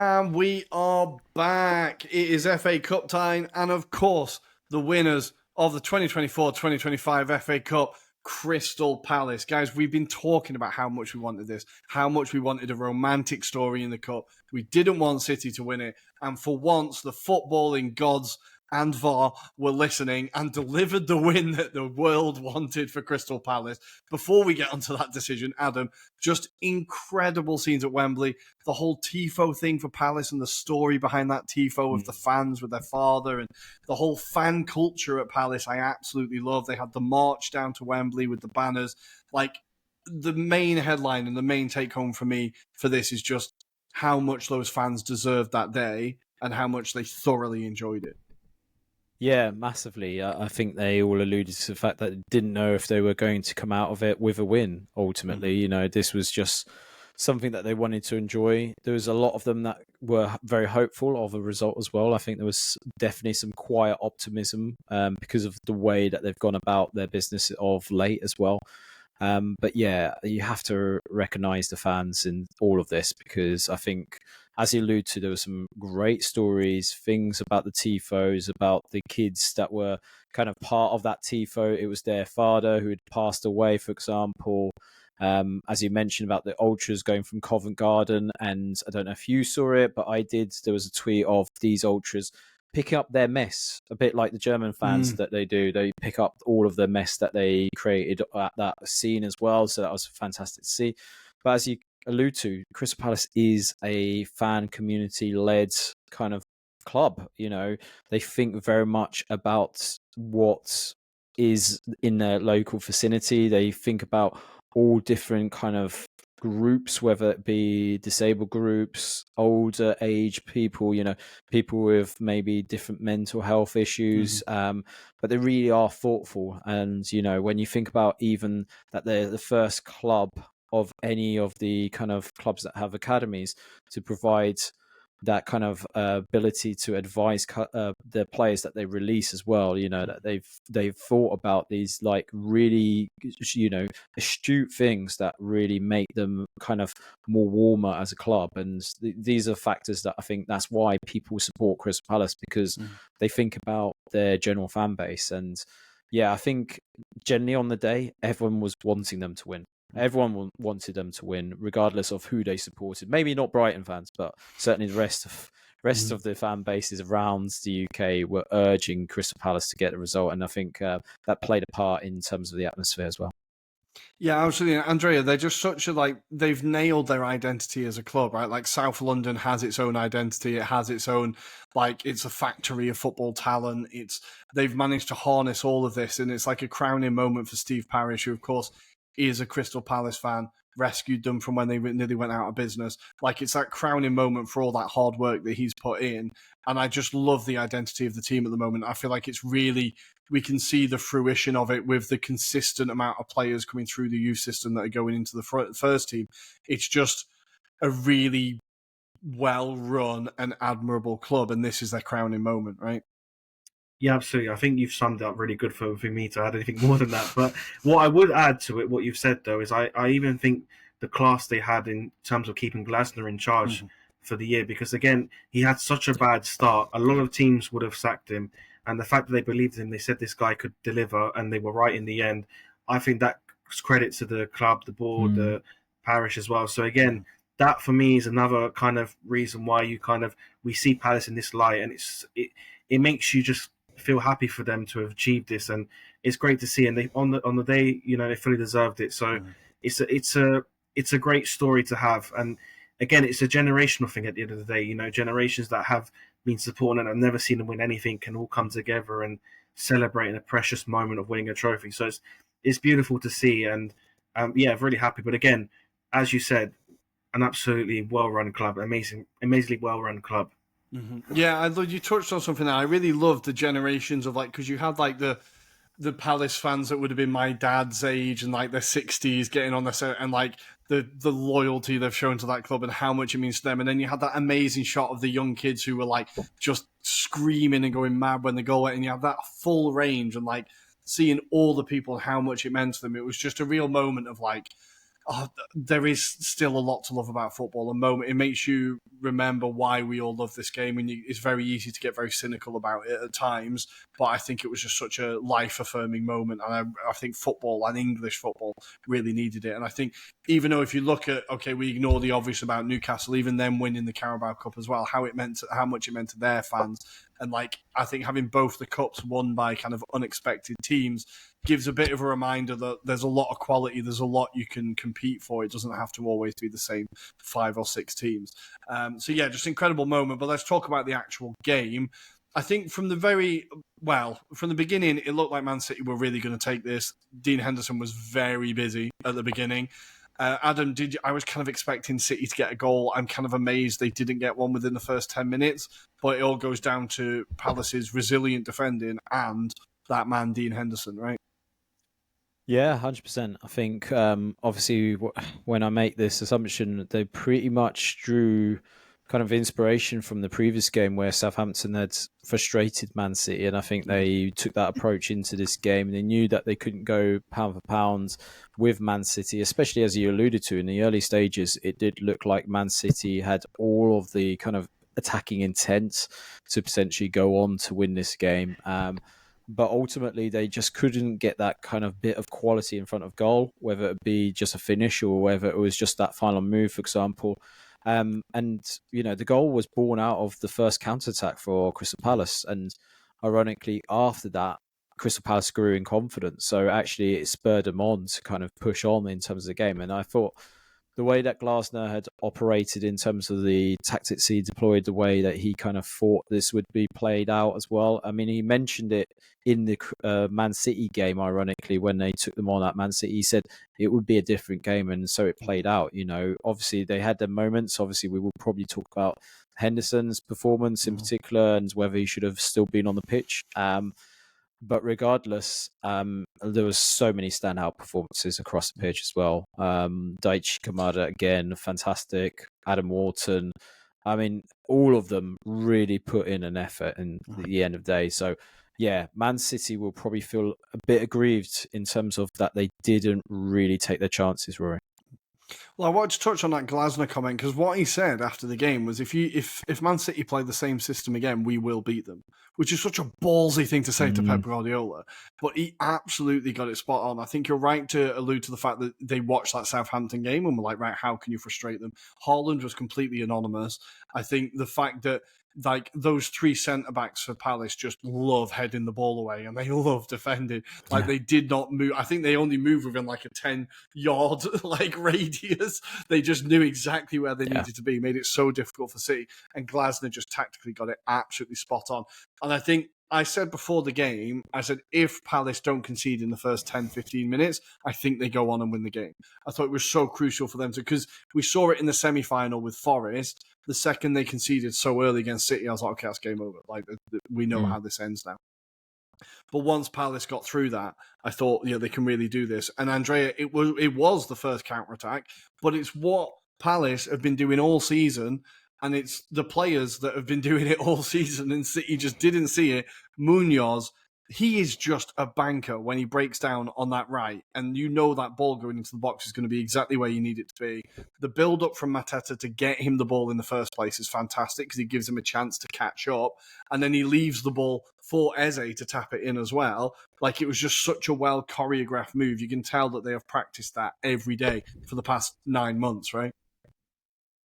And we are back. It is FA Cup time. And of course, the winners of the 2024-2025 FA Cup, Crystal Palace. Guys, we've been talking about how much we wanted this, how much we wanted a romantic story in the Cup. We didn't want City to win it. And for once, the footballing gods and VAR were listening and delivered the win that the world wanted for Crystal Palace. Before we get onto that decision, Adam, just incredible scenes at Wembley. The whole tifo thing for Palace and the story behind that tifo with the fans, with their father, and the whole fan culture at Palace, I absolutely love. They had the march down to Wembley with the banners. Like, the main headline and the main take home for me for this is just how much those fans deserved that day and how much they thoroughly enjoyed it. Yeah, massively. I think they all alluded to the fact that they didn't know if they were going to come out of it with a win, ultimately. You know, this was just something that they wanted to enjoy. There was a lot of them that were very hopeful of a result as well. I think there was definitely some quiet optimism because of the way that they've gone about their business of late as well. But yeah, you have to recognise the fans in all of this because I think, as you allude to, there were some great stories, things about the tifos, about the kids that were kind of part of that tifo. It was their father who had passed away, for example. As you mentioned about the ultras going from Covent Garden, and I don't know if you saw it, but I did. There was a tweet of these ultras picking up their mess, a bit like the German fans that they do. They pick up all of the mess that they created at that scene as well. So that was fantastic to see. But as you allude to, Crystal Palace is a fan community led kind of club. You know, they think very much about what is in their local vicinity. They think about all different kind of groups, whether it be disabled groups, older age people, you know, people with maybe different mental health issues, but they really are thoughtful. And, you know, when you think about even that they're the first club of any of the kind of clubs that have academies to provide that kind of ability to advise the players that they release as well. You know, that they've thought about these like really, you know, astute things that really make them kind of more warmer as a club. And these are factors that I think that's why people support Crystal Palace, because they think about their general fan base. And yeah, I think generally on the day, everyone was wanting them to win. Everyone wanted them to win, regardless of who they supported. Maybe not Brighton fans, but certainly the rest of the fan bases around the UK were urging Crystal Palace to get the result, and I think that played a part in terms of the atmosphere as well. Yeah, absolutely. Andrea, they're just such a, they've nailed their identity as a club, right? Like, South London has its own identity. It has its own, it's a factory of football talent. They've managed to harness all of this, and it's like a crowning moment for Steve Parish, who, of course, is a Crystal Palace fan, rescued them from when they nearly went out of business. Like, it's that crowning moment for all that hard work that he's put in. And I just love the identity of the team at the moment. I feel like it's really, we can see the fruition of it with the consistent amount of players coming through the youth system that are going into the first team. It's just a really well-run and admirable club, and this is their crowning moment, right? Yeah, absolutely. I think you've summed it up really good for me to add anything more than that. But what I would add to it, what you've said, though, is I even think the class they had in terms of keeping Glasner in charge for the year, because, again, he had such a bad start. A lot of teams would have sacked him. And the fact that they believed in him, they said this guy could deliver, and they were right in the end. I think that's credit to the club, the board, the parish as well. So, again, that for me is another kind of reason why we see Palace in this light, and it makes you just feel happy for them to have achieved this, and it's great to see. And they on the day, you know, they fully deserved it. So it's a great story to have. And again, it's a generational thing at the end of the day. You know, generations that have been supporting and have never seen them win anything can all come together and celebrate in a precious moment of winning a trophy. So it's beautiful to see, and yeah, really happy. But again, as you said, an absolutely well-run club, amazingly well-run club. Yeah, you touched on something that I really loved, the generations of, because you had the Palace fans that would have been my dad's age and their 60s getting on their, and the loyalty they've shown to that club and how much it means to them. And then you had that amazing shot of the young kids who were just screaming and going mad when the goal went, and you have that full range and seeing all the people, how much it meant to them. It was just a real moment of there is still a lot to love about football. A moment it makes you remember why we all love this game, and it's very easy to get very cynical about it at times. But I think it was just such a life-affirming moment, and I think football and English football really needed it. And I think even though if you look at we ignore the obvious about Newcastle, even them winning the Carabao Cup as well, how much it meant to their fans, and I think having both the cups won by kind of unexpected teams gives a bit of a reminder that there's a lot of quality, there's a lot you can compete for. It doesn't have to always be the same 5 or 6 teams. Just incredible moment. But let's talk about the actual game. I think from the beginning, it looked like Man City were really going to take this. Dean Henderson was very busy at the beginning. Adam, I was kind of expecting City to get a goal. I'm kind of amazed they didn't get one within the first 10 minutes, but it all goes down to Palace's resilient defending and that man, Dean Henderson, right? Yeah, 100%. I think, obviously, when I make this assumption, they pretty much drew kind of inspiration from the previous game where Southampton had frustrated Man City, and I think they took that approach into this game. They knew that they couldn't go pound for pound with Man City, especially as you alluded to in the early stages. It did look like Man City had all of the kind of attacking intent to potentially go on to win this game. But ultimately, they just couldn't get that kind of bit of quality in front of goal, whether it be just a finish or whether it was just that final move, for example. The goal was born out of the first counter-attack for Crystal Palace. And ironically, after that, Crystal Palace grew in confidence. So actually, it spurred them on to kind of push on in terms of the game. And I thought the way that Glasner had operated in terms of the tactics he deployed, the way that he kind of thought this would be played out as well. I mean, he mentioned it in the Man City game, ironically, when they took them on at Man City. He said it would be a different game, and so it played out. Obviously, they had their moments. Obviously, we will probably talk about Henderson's performance in particular and whether he should have still been on the pitch. But regardless, there was so many standout performances across the pitch as well. Daichi Kamada, again, fantastic. Adam Wharton. I mean, all of them really put in an effort in the end of the day. So, yeah, Man City will probably feel a bit aggrieved in terms of that they didn't really take their chances, Rory. Well, I wanted to touch on that Glasner comment because what he said after the game was if Man City play the same system again, we will beat them, which is such a ballsy thing to say to Pep Guardiola. But he absolutely got it spot on. I think you're right to allude to the fact that they watched that Southampton game and were like, right, how can you frustrate them? Haaland was completely anonymous. I think the fact that those 3 centre-backs for Palace just love heading the ball away and they love defending. They did not move. I think they only moved within a 10-yard radius. They just knew exactly where they needed to be, made it so difficult for City. And Glasner just tactically got it absolutely spot on. And I think I said before the game, if Palace don't concede in the first 10, 15 minutes, I think they go on and win the game. I thought it was so crucial for them because we saw it in the semi-final with Forest. The second they conceded so early against City, I was like, okay, that's game over. We know how this ends now. But once Palace got through that, I thought, they can really do this. And Andrea, it was the first counter-attack, but it's what Palace have been doing all season. And it's the players that have been doing it all season, and City just didn't see it. Munoz, he is just a banker when he breaks down on that right. And that ball going into the box is going to be exactly where you need it to be. The build-up from Mateta to get him the ball in the first place is fantastic because he gives him a chance to catch up. And then he leaves the ball for Eze to tap it in as well. It was just such a well-choreographed move. You can tell that they have practiced that every day for the past 9 months, right?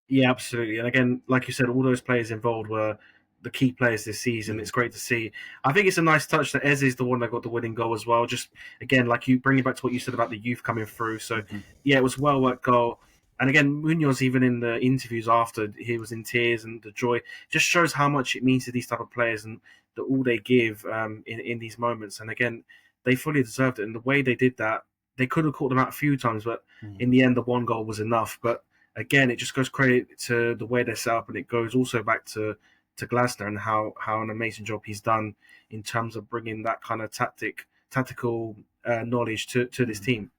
Yeah, absolutely. And again, like you said, all those players involved were the key players this season. It's great to see. I think it's a nice touch that Eze is the one that got the winning goal as well. Just, again, you bring it back to what you said about the youth coming through. So, yeah, it was a well-worked goal. And again, Munoz, even in the interviews after, he was in tears, and the joy just shows how much it means to these type of players and all they give in these moments. And again, they fully deserved it. And the way they did that, they could have caught them out a few times, but in the end, the one goal was enough. But again, it just goes credit to the way they're set up, and it goes also back to Glasner and how an amazing job he's done in terms of bringing that kind of tactical knowledge to this team.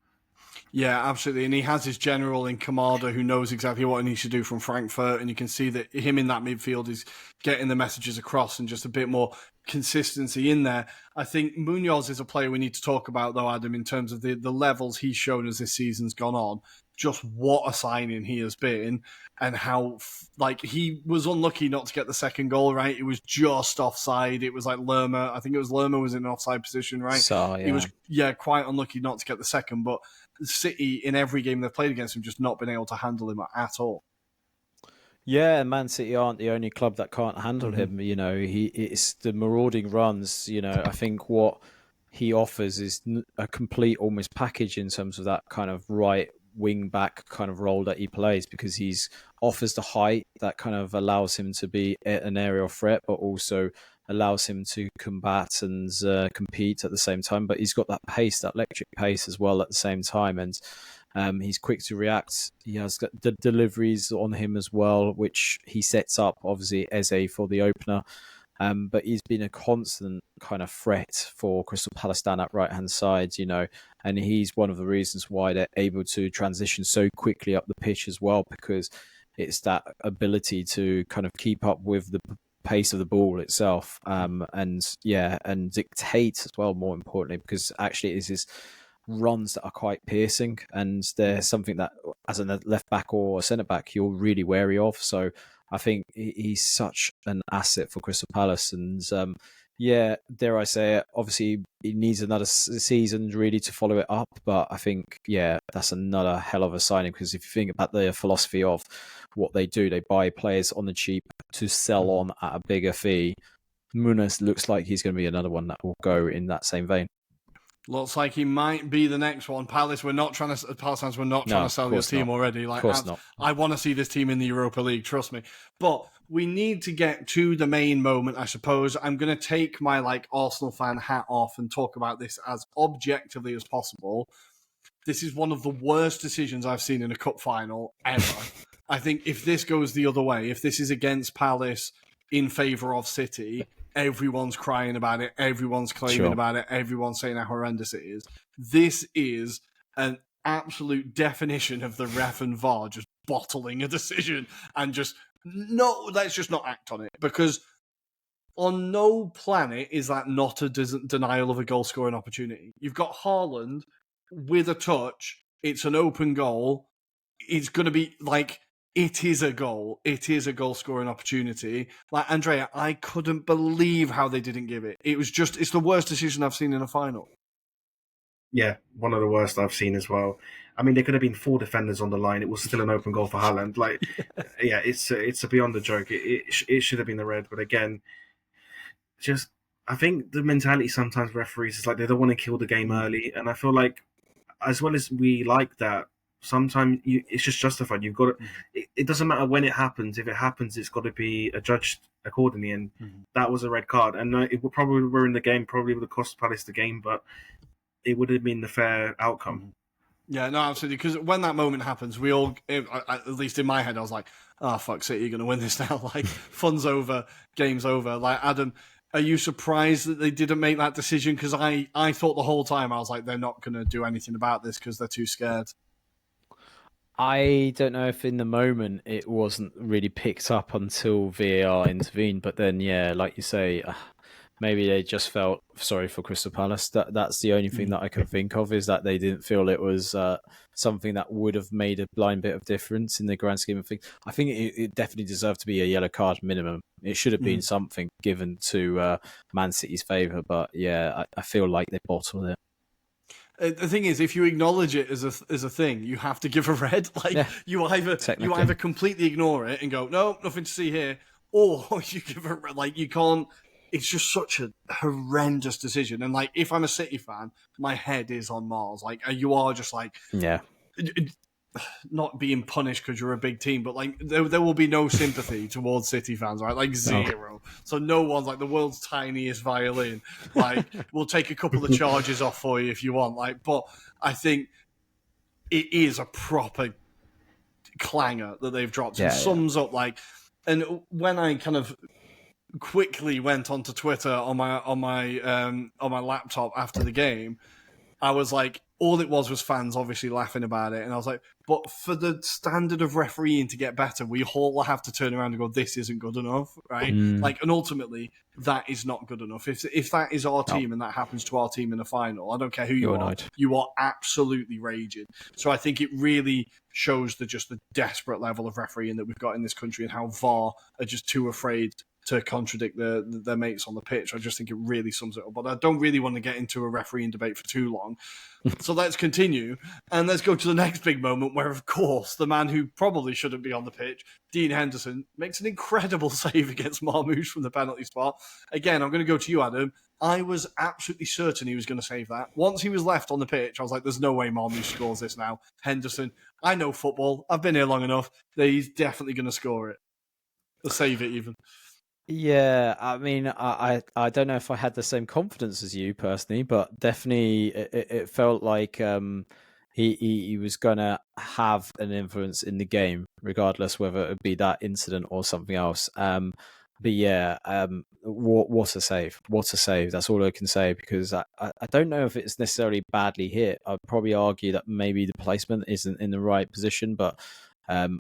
Yeah, absolutely. And he has his general in Kamada who knows exactly what he needs to do from Frankfurt. And you can see that him in that midfield is getting the messages across and just a bit more consistency in there. I think Munoz is a player we need to talk about, though, Adam, in terms of the levels he's shown as this season's gone on. Just what a signing he has been, and how, like, he was unlucky not to get the second goal, right? It was just offside. It was like Lerma. I think it was Lerma was in an offside position, right? So, yeah. He was, quite unlucky not to get the second, but City, in every game they've played against him, just not been able to handle him at all. Yeah, and Man City aren't the only club that can't handle him. You know, it's the marauding runs. You know, I think what he offers is a complete almost package in terms of that kind of right wing back kind of role that he plays, because he's offers the height that kind of allows him to be an aerial threat, but also allows him to combat and compete at the same time. But he's got that pace, that electric pace as well at the same time. And he's quick to react. He has got the deliveries on him as well, which he sets up, obviously, Eze for the opener. But he's been a constant kind of threat for Crystal Palace down that right-hand side, you know, and he's one of the reasons why they're able to transition so quickly up the pitch as well, because it's that ability to kind of keep up with the pace of the ball itself, and dictate as well, more importantly, because actually it is his runs that are quite piercing, and they're something that as a left back or a centre back you're really wary of. So I think he's such an asset for Crystal Palace, and dare I say it, obviously he needs another season really to follow it up, but I think that's another hell of a signing, because if you think about their philosophy of what they do, they buy players on the cheap to sell on at a bigger fee. Muniz looks like he's going to be another one that will go in that same vein. Looks like he might be the next one. Palace, we're not trying to. Palace fans, we're not trying to sell your team already. Like, of course not. I want to see this team in the Europa League. Trust me. But we need to get to the main moment, I suppose. I'm going to take my Arsenal fan hat off and talk about this as objectively as possible. This is one of the worst decisions I've seen in a cup final ever. I think if this goes the other way, if this is against Palace in favour of City, everyone's crying about it. Everyone's claiming about it. Everyone's saying how horrendous it is. This is an absolute definition of the ref and VAR just bottling a decision and let's just not act on it. Because on no planet is that not a denial of a goal scoring opportunity. You've got Haaland with a touch. It's an open goal. It's going to be it is a goal. It is a goal-scoring opportunity. Andrea, I couldn't believe how they didn't give it. It's the worst decision I've seen in a final. Yeah, one of the worst I've seen as well. I mean, there could have been 4 defenders on the line. It was still an open goal for Haaland. It's a beyond a joke. It should have been the red. But again, I think the mentality sometimes referees is they don't want to kill the game early. And I feel like, as well as we like that, sometimes it's just justified. You've got to. It doesn't matter when it happens. If it happens, it's got to be adjudged accordingly. And that was a red card, and it would probably ruin the game. Probably would have cost Palace the game, but it would have been the fair outcome. Yeah, no, absolutely. Because when that moment happens, we all, at least in my head, I was like, "Oh fuck, City, you're going to win this now." Fun's over, game's over. Adam, are you surprised that they didn't make that decision? Because I thought the whole time I was like, they're not going to do anything about this because they're too scared. I don't know if in the moment it wasn't really picked up until VAR intervened, but then, like you say, maybe they just felt sorry for Crystal Palace. That's the only thing that I can think of, is that they didn't feel it was something that would have made a blind bit of difference in the grand scheme of things. I think it definitely deserved to be a yellow card minimum. It should have been something given to Man City's favour, but I feel like they bottled it. The thing is, if you acknowledge it as a thing, you have to give a red. You either completely ignore it and go, no, nothing to see here, or you give a red. You can't. It's just such a horrendous decision. And if I'm a City fan, my head is on Mars. You are just not being punished because you're a big team, but there will be no sympathy towards City fans, right? Zero. No. So no one's the world's tiniest violin. We'll take a couple of charges off for you if you want. But I think it is a proper clanger that they've dropped. It sums up and when I kind of quickly went onto Twitter on my laptop after the game, I was like, all it was fans obviously laughing about it. And I was like, but for the standard of refereeing to get better, we all have to turn around and go, this isn't good enough, right? Like, and ultimately, that is not good enough. If that is our team and that happens to our team in a final, I don't care who you are, you are absolutely raging. So I think it really shows the desperate level of refereeing that we've got in this country and how VAR are just too afraid to contradict their mates on the pitch. I just think it really sums it up. But I don't really want to get into a refereeing debate for too long. So let's continue. And let's go to the next big moment where, of course, the man who probably shouldn't be on the pitch, Dean Henderson, makes an incredible save against Marmoush from the penalty spot. Again, I'm going to go to you, Adam. I was absolutely certain he was going to save that. Once he was left on the pitch, I was like, there's no way Marmoush scores this now. Henderson, I know football. I've been here long enough that he's definitely going to score it. Or save it, even. Yeah, I mean, I don't know if I had the same confidence as you personally, but definitely it felt like he was gonna have an influence in the game, regardless whether it would be that incident or something else. But yeah, what a save! What a save! That's all I can say, because I don't know if it's necessarily badly hit. I'd probably argue that maybe the placement isn't in the right position, but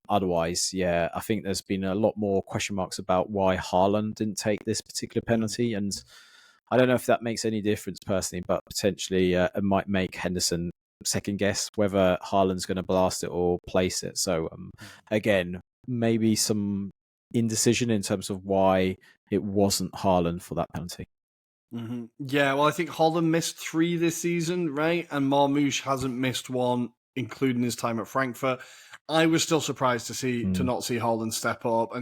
otherwise, yeah, I think there's been a lot more question marks about why Haaland didn't take this particular penalty, and I don't know if that makes any difference personally, but potentially it might make Henderson second guess whether Haaland's going to blast it or place it. So again, maybe some indecision in terms of why it wasn't Haaland for that penalty. Mm-hmm. Yeah, well, I think Haaland missed 3 this season, right? And Marmoush hasn't missed 1, including his time at Frankfurt. I was still surprised to not see Haaland step up,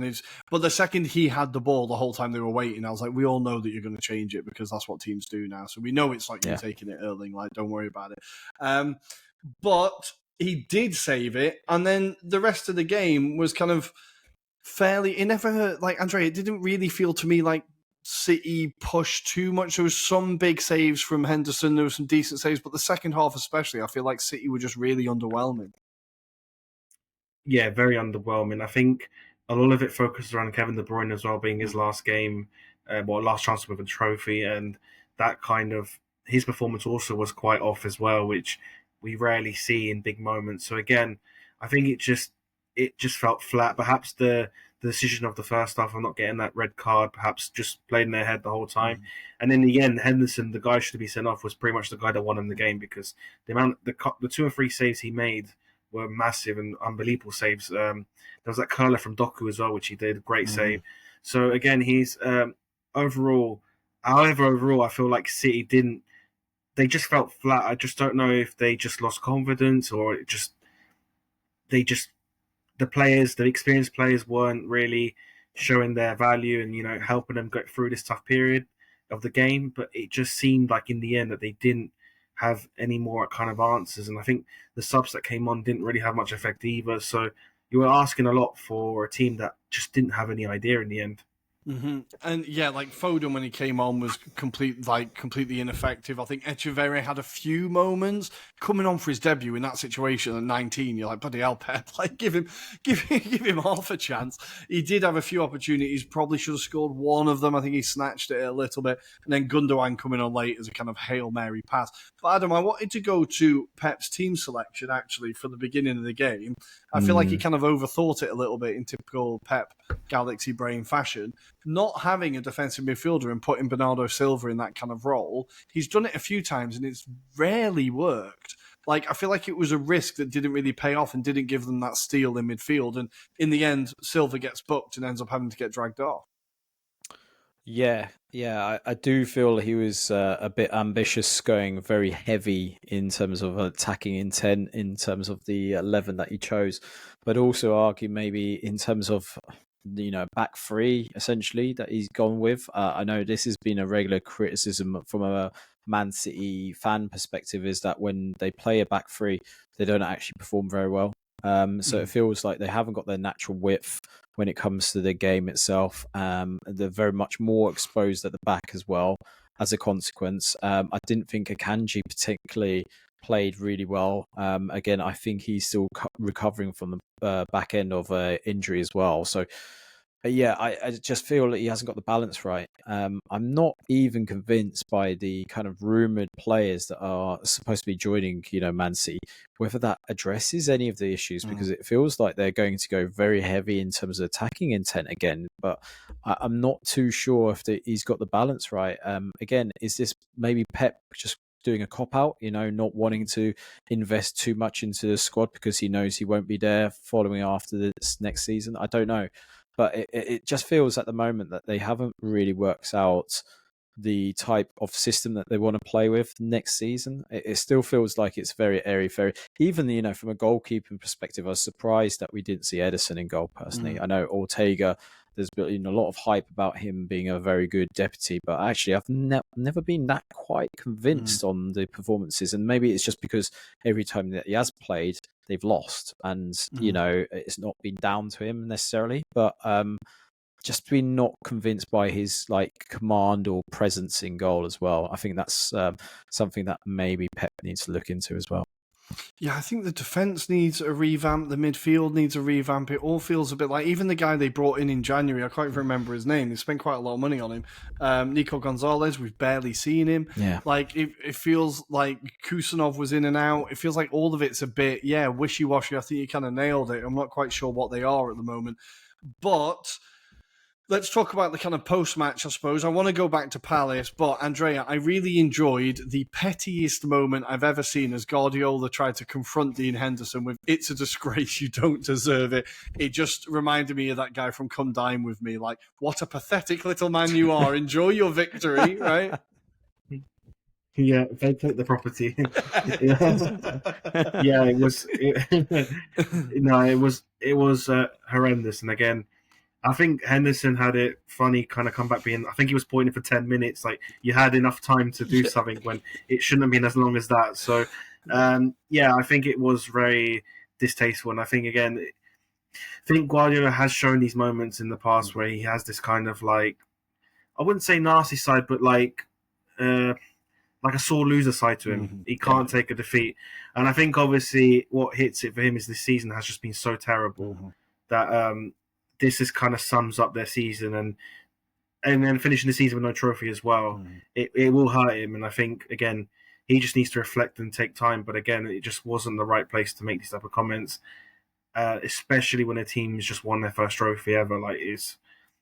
but the second he had the ball the whole time they were waiting, I was like, we all know that you're going to change it because that's what teams do now. So we know it's like you're taking it, Erling. Like, don't worry about it. But he did save it, and then the rest of the game was kind of fairly. It never, like Andre, it didn't really feel to me like City pushed too much. There was some big saves from Henderson. There were some decent saves, but the second half especially, I feel like City were just really underwhelming. Yeah, very underwhelming. I think a lot of it focused around Kevin De Bruyne as well, being his last game, last chance with a trophy, and that kind of his performance also was quite off as well, which we rarely see in big moments. So again, I think it just felt flat. Perhaps the decision of the first half of not getting that red card perhaps just played in their head the whole time. And in the end, Henderson, the guy should be sent off, was pretty much the guy that won him the game, because the 2 or 3 saves he made were massive and unbelievable saves. There was that curler from Doku as well, which he did, great save. So again, he's overall, I feel like City they just felt flat. I just don't know if they just lost confidence, or the experienced players weren't really showing their value and, helping them get through this tough period of the game. But it just seemed like in the end that they didn't have any more kind of answers. And I think the subs that came on didn't really have much effect either. So you were asking a lot for a team that just didn't have any idea in the end. Mm-hmm. And yeah, like Foden when he came on was completely ineffective. I think Echeverri had a few moments coming on for his debut in that situation at 19. You're like, bloody hell, Pep, like give him half a chance. He did have a few opportunities, probably should have scored one of them. I think he snatched it a little bit, and then Gundogan coming on late as a kind of Hail Mary pass. But Adam, I wanted to go to Pep's team selection actually for the beginning of the game. I feel like he kind of overthought it a little bit in typical Pep Galaxy brain fashion. Not having a defensive midfielder and putting Bernardo Silva in that kind of role, he's done it a few times and it's rarely worked. Like, I feel like it was a risk that didn't really pay off and didn't give them that steal in midfield. And in the end, Silva gets booked and ends up having to get dragged off. Yeah, I do feel he was a bit ambitious, going very heavy in terms of attacking intent, in terms of the 11 that he chose, but also argue maybe in terms of back 3 essentially that he's gone with. I know this has been a regular criticism from a Man City fan perspective, is that when they play a back 3, they don't actually perform very well. So it feels like they haven't got their natural width when it comes to the game itself. They're very much more exposed at the back as well as a consequence. I didn't think Akanji particularly played really well. Again, I think he's still recovering from the back end of injury as well. So yeah, I just feel that he hasn't got the balance right. I'm not even convinced by the kind of rumored players that are supposed to be joining, Man City, whether that addresses any of the issues, because it feels like they're going to go very heavy in terms of attacking intent again. But I'm not too sure if he's got the balance right. Again, is this maybe Pep just doing a cop out, not wanting to invest too much into the squad because he knows he won't be there following after this next season? I don't know. But it just feels at the moment that they haven't really worked out the type of system that they want to play with next season. It still feels like it's very airy fairy. Even from a goalkeeping perspective, I was surprised that we didn't see Edison in goal. Personally, I know Ortega. There's been a lot of hype about him being a very good deputy, but actually, I've never been that quite convinced on the performances. And maybe it's just because every time that he has played, they've lost, and it's not been down to him necessarily, but just been not convinced by his command or presence in goal as well. I think that's something that maybe Pep needs to look into as well. Yeah, I think the defence needs a revamp. The midfield needs a revamp. It all feels a bit like even the guy they brought in January. I can't even remember his name. They spent quite a lot of money on him. Nico Gonzalez, we've barely seen him. Yeah, it feels like Kusanov was in and out. It feels like all of it's a bit wishy-washy. I think you kind of nailed it. I'm not quite sure what they are at the moment, but let's talk about the kind of post-match, I suppose. I want to go back to Palace, but Andrea, I really enjoyed the pettiest moment I've ever seen as Guardiola tried to confront Dean Henderson with, "It's a disgrace, you don't deserve it." It just reminded me of that guy from Come Dine With Me. Like, what a pathetic little man you are. Enjoy your victory, right? Yeah, vacate the property. Yeah, it was. It was horrendous. And again, I think Henderson had it funny, kind of come back being. I think he was pointing for 10 minutes. Like you had enough time to do something when it shouldn't have been as long as that. So, I think it was very distasteful. And I think again, Guardiola has shown these moments in the past where he has this kind of I wouldn't say nasty side, but like a sore loser side to him. He can't take a defeat. And I think obviously what hits it for him is this season has just been so terrible that this is kind of sums up their season and then finishing the season with no trophy as well. It will hurt him. And I think, again, he just needs to reflect and take time. But again, it just wasn't the right place to make these type of comments, especially when a team's just won their first trophy ever.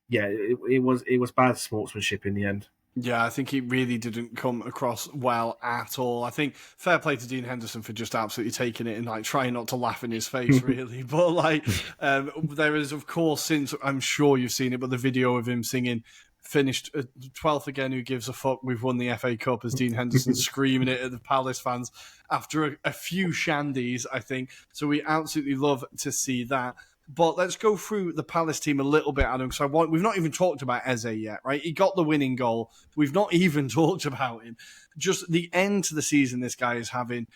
It was bad sportsmanship in the end. Yeah, I think he really didn't come across well at all. I think fair play to Dean Henderson for just absolutely taking it and trying not to laugh in his face, really. But there is, of course, since I'm sure you've seen it, but the video of him singing "Finished 12th again, who gives a fuck, we've won the FA Cup," as Dean Henderson screaming it at the Palace fans after a few shandies, I think. So we absolutely love to see that. But let's go through the Palace team a little bit, Adam, because we've not even talked about Eze yet, right? He got the winning goal. We've not even talked about him. Just the end to the season this guy is having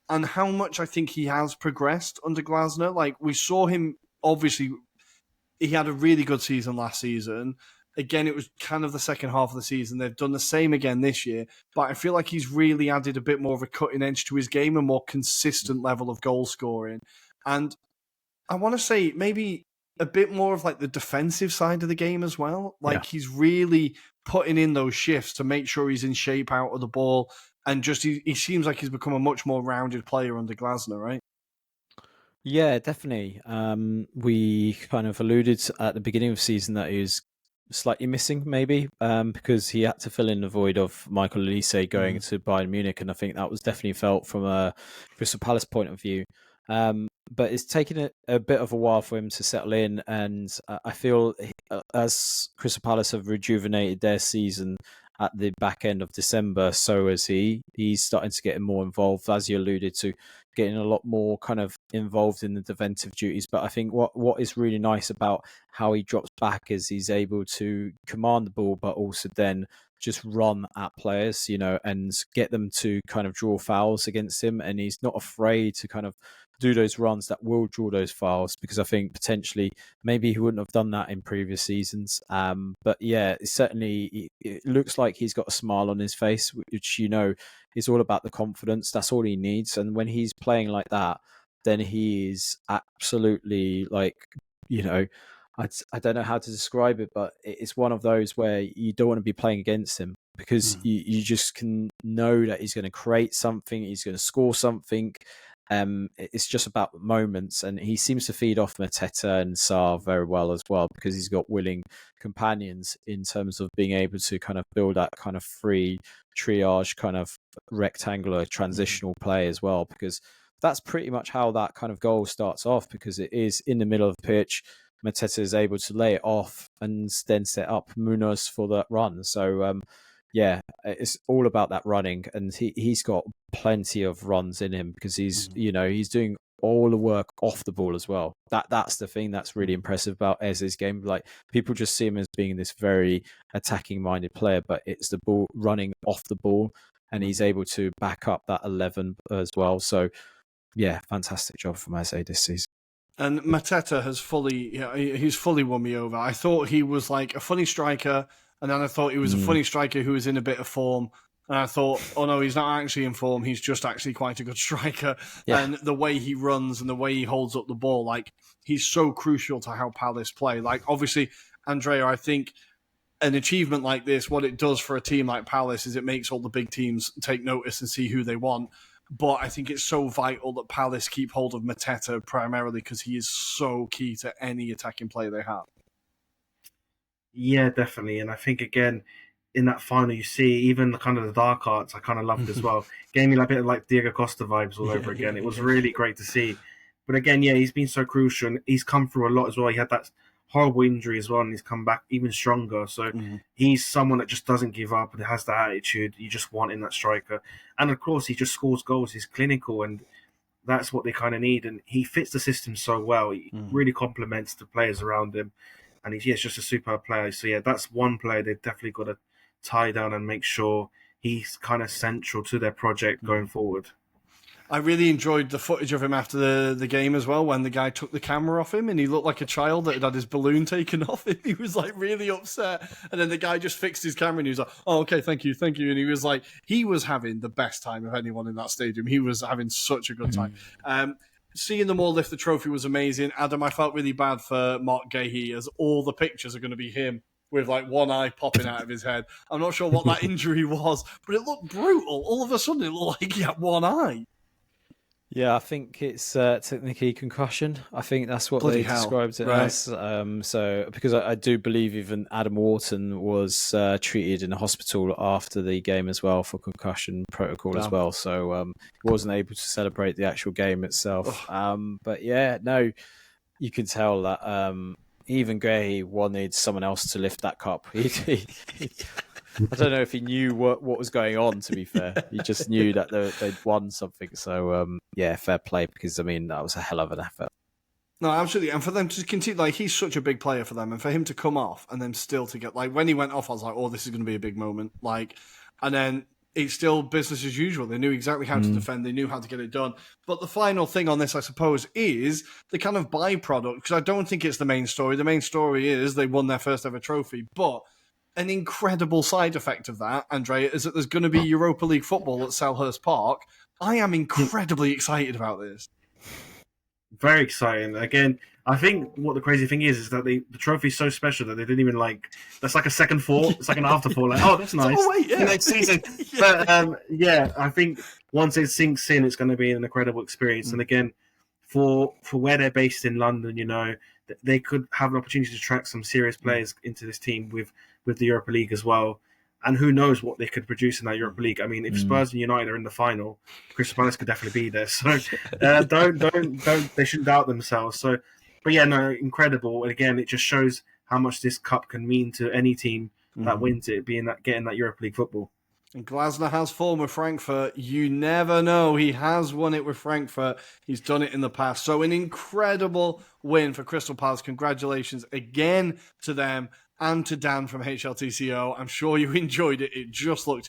and how much I think he has progressed under Glasner. We saw him, obviously, he had a really good season last season. Again, it was kind of the second half of the season. They've done the same again this year, but I feel like he's really added a bit more of a cutting edge to his game, a more consistent level of goal scoring. And I want to say maybe a bit more of the defensive side of the game as well. He's really putting in those shifts to make sure he's in shape out of the ball. And just he seems like he's become a much more rounded player under Glasner, right? Yeah, definitely. We kind of alluded at the beginning of the season that he was slightly missing, maybe, because he had to fill in the void of Michael Olise going to Bayern Munich. And I think that was definitely felt from a Crystal Palace point of view. But it's taken a bit of a while for him to settle in, and I feel as Crystal Palace have rejuvenated their season at the back end of December, so is he. He's starting to get more involved, as you alluded to, getting a lot more kind of involved in the defensive duties. But I think what is really nice about how he drops back is he's able to command the ball, but also then just run at players, and get them to kind of draw fouls against him. And he's not afraid to kind of do those runs that will draw those fouls, because I think potentially maybe he wouldn't have done that in previous seasons. But yeah, it looks like he's got a smile on his face, which, is all about the confidence. That's all he needs. And when he's playing like that, then he is absolutely I don't know how to describe it, but it's one of those where you don't want to be playing against him because you just can know that he's going to create something, he's going to score something. It's just about moments, and he seems to feed off Mateta and Sarr very well as well because he's got willing companions in terms of being able to kind of build that kind of free triage kind of rectangular transitional play as well, because that's pretty much how that kind of goal starts off, because it is in the middle of the pitch. Mateta is able to lay it off and then set up Munoz for that run. So, yeah, it's all about that running, and he's got plenty of runs in him because he's doing all the work off the ball as well. That's the thing that's really impressive about Eze's game. Like, people just see him as being this very attacking minded player, but it's the ball running off the ball, and he's able to back up that 11 as well. So, yeah, fantastic job from Eze this season. And Mateta has he's fully won me over. I thought he was like a funny striker, and then I thought he was a funny striker who was in a bit of form. And I thought, oh no, he's not actually in form. He's just actually quite a good striker. Yeah. And the way he runs and the way he holds up the ball, like, he's so crucial to how Palace play. Like, obviously, Andrea, I think an achievement like this, what it does for a team like Palace is it makes all the big teams take notice and see who they want. But I think it's so vital that Palace keep hold of Mateta primarily because he is so key to any attacking play they have. Yeah, definitely. And I think, again, in that final, you see even the kind of the dark arts I kind of loved as well. Gave me a bit of like Diego Costa vibes all over again. It was really great to see. But again, yeah, he's been so crucial, and he's come through a lot as well. He had that horrible injury as well, and he's come back even stronger. So he's someone that just doesn't give up and has that attitude you just want in that striker. And of course, he just scores goals. He's clinical, and that's what they kind of need. And he fits the system so well. He really complements the players around him. And he's just a superb player. So yeah, that's one player they've definitely got to tie down and make sure he's kind of central to their project going forward. I really enjoyed the footage of him after the game as well, when the guy took the camera off him and he looked like a child that had his balloon taken off him. He was like really upset. And then the guy just fixed his camera and he was like, oh, okay, thank you. And he was like, he was having the best time of anyone in that stadium. He was having such a good time. Seeing them all lift the trophy was amazing. Adam, I felt really bad for Mark Gahey, as all the pictures are going to be him with like one eye popping out of his head. I'm not sure what that injury was, but it looked brutal. All of a sudden, it looked like he had one eye. Yeah, I think it's technically concussion. I think that's what they described it as. So, because I do believe even Adam Wharton was treated in a hospital after the game as well for concussion protocol as well. So he wasn't able to celebrate the actual game itself. But yeah, no, you can tell that even Gray wanted someone else to lift that cup. I don't know if he knew what was going on, to be fair. He just knew that they'd won something. So, yeah, fair play, because, I mean, that was a hell of an effort. No, absolutely. And for them to continue, like, he's such a big player for them. And for him to come off and then still to get, like, when he went off, I was like, oh, this is going to be a big moment. Like, and then it's still business as usual. They knew exactly how to defend. They knew how to get it done. But the final thing on this, I suppose, is the kind of byproduct, because I don't think it's the main story. The main story is they won their first ever trophy. But an incredible side effect of that, Andrea, is that there's going to be Europa League football at Selhurst Park. I am incredibly excited about this. Very exciting. Again, I think what the crazy thing is that the trophy is so special that they didn't even that's like a second fall. It's like an afterfall. Like, oh, that's nice. Oh, wait, yeah. Next season. But yeah, I think once it sinks in, it's going to be an incredible experience. And again, for where they're based in London, you know, they could have an opportunity to attract some serious players into this team with the Europa League as well. And who knows what they could produce in that Europa League. I mean, if Spurs and United are in the final, Crystal Palace could definitely be there. So don't they shouldn't doubt themselves. So, but yeah, no, incredible. And again, it just shows how much this cup can mean to any team that wins it, getting that Europa League football. And Glasner has form with Frankfurt. You never know. He has won it with Frankfurt. He's done it in the past. So an incredible win for Crystal Palace. Congratulations again to them and to Dan from HLTCO. I'm sure you enjoyed it. It just looked